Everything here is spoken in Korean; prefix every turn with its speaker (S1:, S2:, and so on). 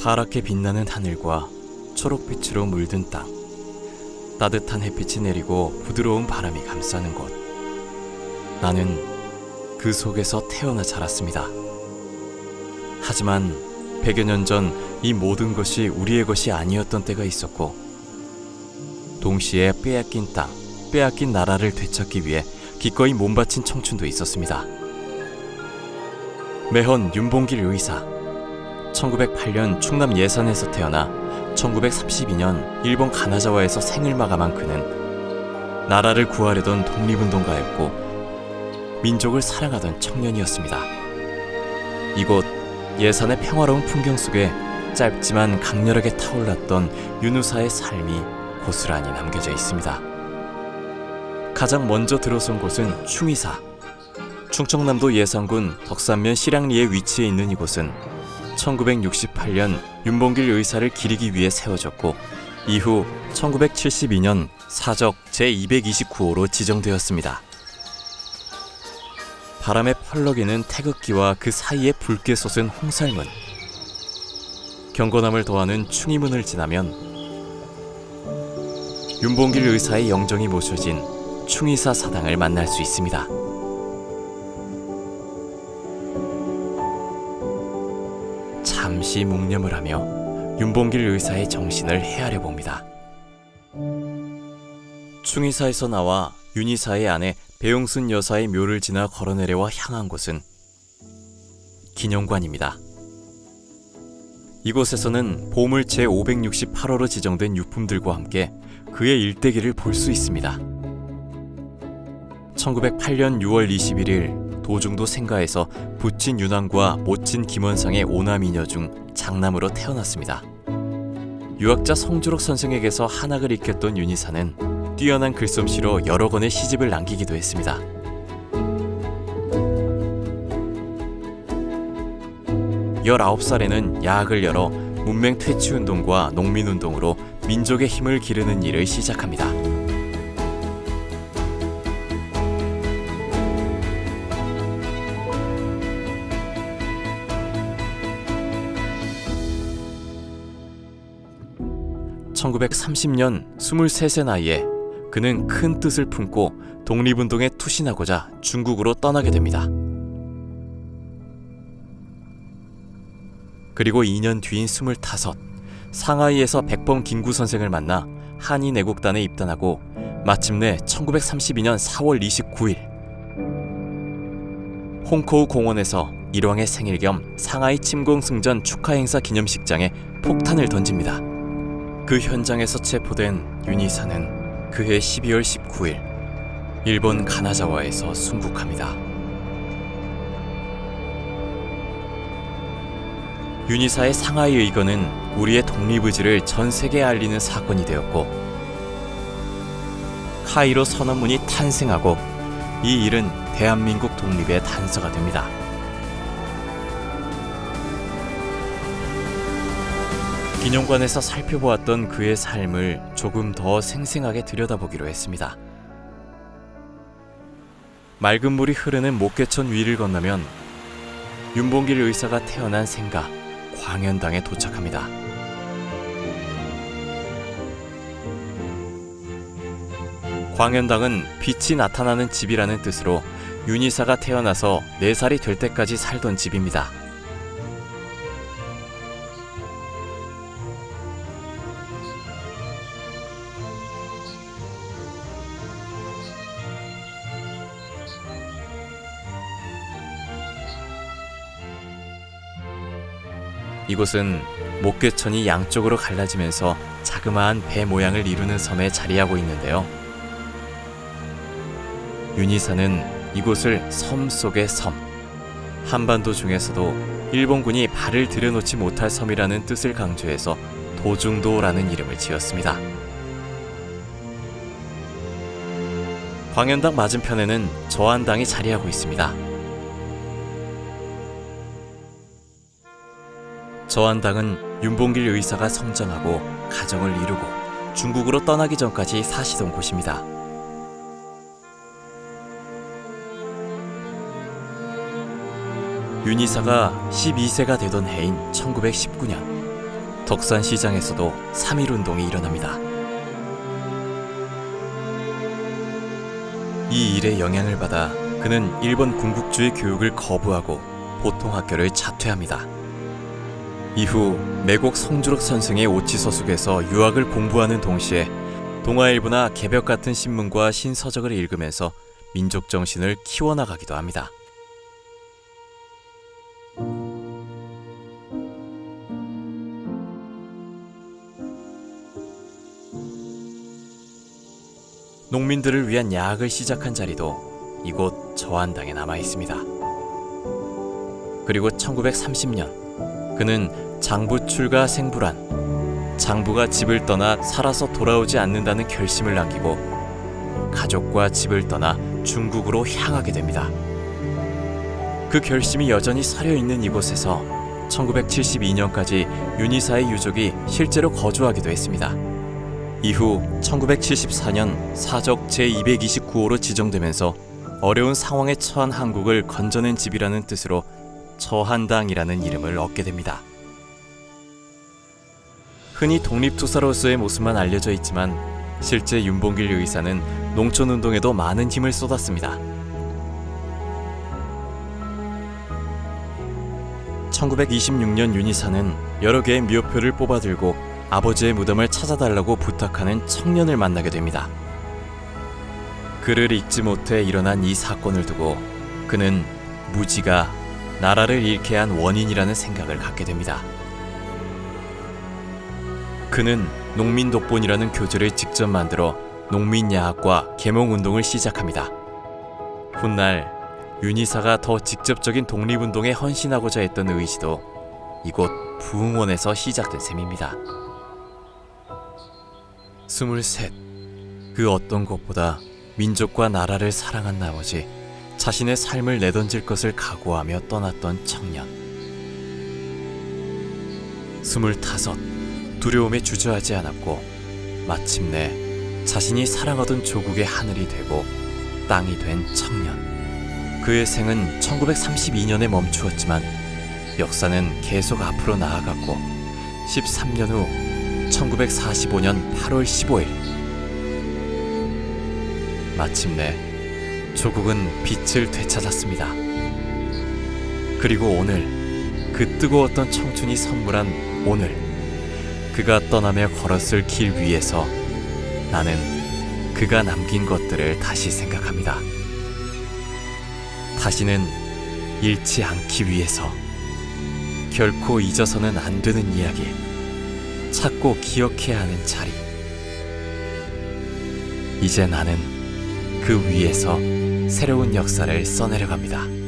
S1: 파랗게 빛나는 하늘과 초록빛으로 물든 땅, 따뜻한 햇빛이 내리고 부드러운 바람이 감싸는 곳. 나는 그 속에서 태어나 자랐습니다. 하지만 100여 년 전 이 모든 것이 우리의 것이 아니었던 때가 있었고, 동시에 빼앗긴 땅, 빼앗긴 나라를 되찾기 위해 기꺼이 몸바친 청춘도 있었습니다. 매헌 윤봉길 의사, 1908년 충남 예산에서 태어나 1932년 일본 가나자와에서 생을 마감한 그는 나라를 구하려던 독립운동가였고 민족을 사랑하던 청년이었습니다. 이곳 예산의 평화로운 풍경 속에 짧지만 강렬하게 타올랐던 윤의사의 삶이 고스란히 남겨져 있습니다. 가장 먼저 들어선 곳은 충의사. 충청남도 예산군 덕산면 실양리에 위치해 있는 이곳은 1968년 윤봉길 의사를 기리기 위해 세워졌고, 이후 1972년 사적 제229호로 지정되었습니다. 바람에 펄럭이는 태극기와 그 사이에 붉게 솟은 홍살문, 경건함을 더하는 충의문을 지나면 윤봉길 의사의 영정이 모셔진 충의사 사당을 만날 수 있습니다. 잠시 묵념을 하며 윤봉길 의사의 정신을 헤아려 봅니다. 충의사에서 나와 윤의사의 아내 배용순 여사의 묘를 지나 걸어내려와 향한 곳은 기념관입니다. 이곳에서는 보물 제568호로 지정된 유품들과 함께 그의 일대기를 볼 수 있습니다. 1908년 6월 21일 도중도 생가에서 부친 윤왕과 모친 김원상의 오남이녀 중 장남으로 태어났습니다. 유학자 성주록 선생에게서 한학을 익혔던 윤의사는 뛰어난 글솜씨로 여러 권의 시집을 남기기도 했습니다. 19살에는 야학을 열어 문맹 퇴치운동과 농민운동으로 민족의 힘을 기르는 일을 시작합니다. (1930년) 23세 나이에 그는 큰 뜻을 품고 독립운동에 투신하고자 중국으로 떠나게 됩니다. 그리고 2년 뒤인 25, 상하이에서 백범 김구 선생을 만나 한인애국단에 입단하고 마침내 1932년 4월 29일 홍코우 공원에서 일왕의 생일 겸 상하이 침공승전 축하행사 기념식장에 폭탄을 던집니다. 그 현장에서 체포된 윤의사는 그해 12월 19일 일본 가나자와에서 순국합니다. 윤의사의 상하이 의거는 우리의 독립의지를 전 세계에 알리는 사건이 되었고, 카이로 선언문이 탄생하고 이 일은 대한민국 독립의 단서가 됩니다. 기념관에서 살펴보았던 그의 삶을 조금 더 생생하게 들여다보기로 했습니다. 맑은 물이 흐르는 목계천 위를 건너면 윤봉길 의사가 태어난 생가 광연당에 도착합니다. 광연당은 빛이 나타나는 집이라는 뜻으로 윤의사가 태어나서 4살이 될 때까지 살던 집입니다. 이곳은 목계천이 양쪽으로 갈라지면서 자그마한 배 모양을 이루는 섬에 자리하고 있는데요. 윤의사는 이곳을 섬 속의 섬, 한반도 중에서도 일본군이 발을 들여놓지 못할 섬이라는 뜻을 강조해서 도중도라는 이름을 지었습니다. 광연당 맞은편에는 저안당이 자리하고 있습니다. 저안당은 윤봉길 의사가 성장하고 가정을 이루고 중국으로 떠나기 전까지 사시던 곳입니다. 윤의사가 12세가 되던 해인 1919년 덕산 시장에서도 3.1 운동이 일어납니다. 이 일에 영향을 받아 그는 일본 군국주의 교육을 거부하고 보통학교를 자퇴합니다. 이후 매곡 성주록 선생의 오치서숙에서 유학을 공부하는 동시에 동아일보나 개벽 같은 신문과 신서적을 읽으면서 민족 정신을 키워나가기도 합니다. 농민들을 위한 야학을 시작한 자리도 이곳 저안당에 남아 있습니다. 그리고 1930년 그는 장부 출가 생불안, 장부가 집을 떠나 살아서 돌아오지 않는다는 결심을 남기고 가족과 집을 떠나 중국으로 향하게 됩니다. 그 결심이 여전히 서려있는 이곳에서 1972년까지 윤희사의 유족이 실제로 거주하기도 했습니다. 이후 1974년 사적 제229호로 지정되면서 어려운 상황에 처한 한국을 건져낸 집이라는 뜻으로 저한당이라는 이름을 얻게 됩니다. 흔히 독립투사로서의 모습만 알려져 있지만 실제 윤봉길 의사는 농촌운동에도 많은 힘을 쏟았습니다. 1926년 윤희사는 여러 개의 묘표를 뽑아들고 아버지의 무덤을 찾아달라고 부탁하는 청년을 만나게 됩니다. 그를 잊지 못해 일어난 이 사건을 두고 그는 무지가 나라를 잃게 한 원인이라는 생각을 갖게 됩니다. 그는 농민독본이라는 교재를 직접 만들어 농민야학과 계몽운동을 시작합니다. 훗날 윤희사가 더 직접적인 독립운동에 헌신하고자 했던 의지도 이곳 부흥원에서 시작된 셈입니다. 23. 그 어떤 것보다 민족과 나라를 사랑한 나머지 자신의 삶을 내던질 것을 각오하며 떠났던 청년. 25. 두려움에 주저하지 않았고 마침내 자신이 사랑하던 조국의 하늘이 되고 땅이 된 청년. 그의 생은 1932년에 멈추었지만 역사는 계속 앞으로 나아갔고 13년 후 1945년 8월 15일 마침내 조국은 빛을 되찾았습니다. 그리고 오늘 그 뜨거웠던 청춘이 선물한 오늘 그가 떠나며 걸었을 길 위에서 나는 그가 남긴 것들을 다시 생각합니다. 다시는 잃지 않기 위해서 결코 잊어서는 안 되는 이야기, 찾고 기억해야 하는 자리. 이제 나는 그 위에서 새로운 역사를 써내려갑니다.